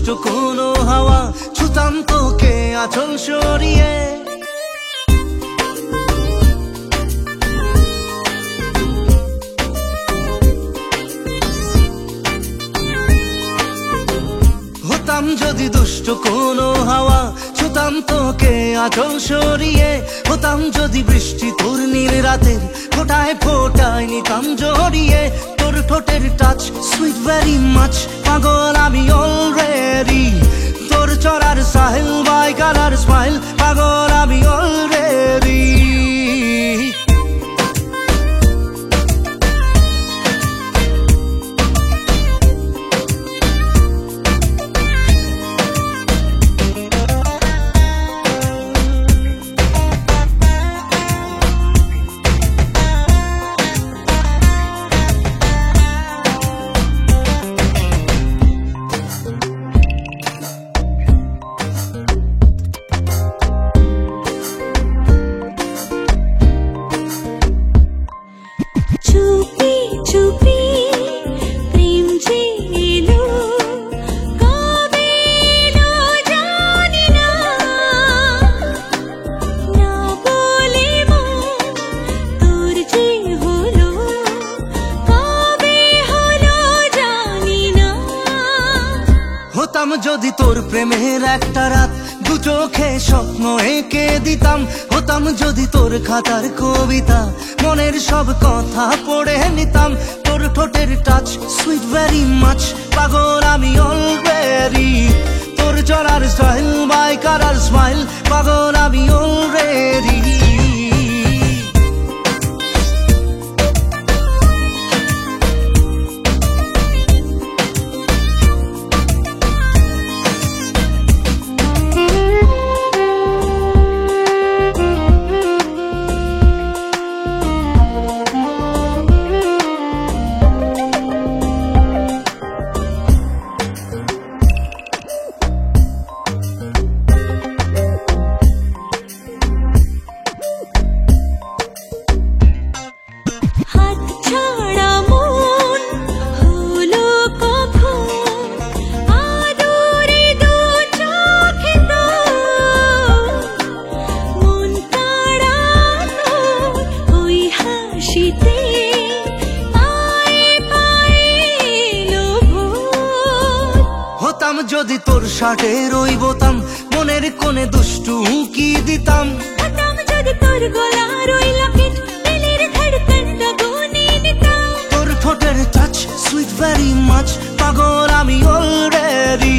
দুষ্ট কোনো হাওয়া ছুতাম তোকে আঁচল সরিয়ে। হতাম যদি দুষ্ট কোনো হাওয়া ছুতাম তোকে আঁচল সরিয়ে। হতাম যদি বৃষ্টি তোর নীল রাতের ফোটায় ফোটায় নিতাম জড়িয়ে। তোর ঠোঁটের টাচ সুইট ভেরি মাচ, পাগল আমি অলরেডি। তোর চড়ার সাহেল বাই কালার স্মাইল, পাগল আমি অলরেডি। হতাম যদি তোর প্রেমের একটা রাত দু চোখে স্বপ্ন এঁকে দিতাম। হতাম যদি তোর খাতার কবিতা মনের সব কথা পড়ে নিতাম। তোর ঠোঁটের টাচ সুইট ভেরি মাচ, পাগল আমি অলরেডি। তোর চড়ার স্টাইল বাই কালার স্মাইল, পাগল আমি অলরেডি। হতাম যদি তোর শার্টের ওই বোতাম মনের কোণে দুষ্টু উকি দিতাম। হতাম যদি তোর গলার ওই লকেট দিলের ধড়কনটা গুনে দিতাম। তোর ঠোঁটের টাচ সুইট ভেরি মাচ, পাগল আমি অলরেডি।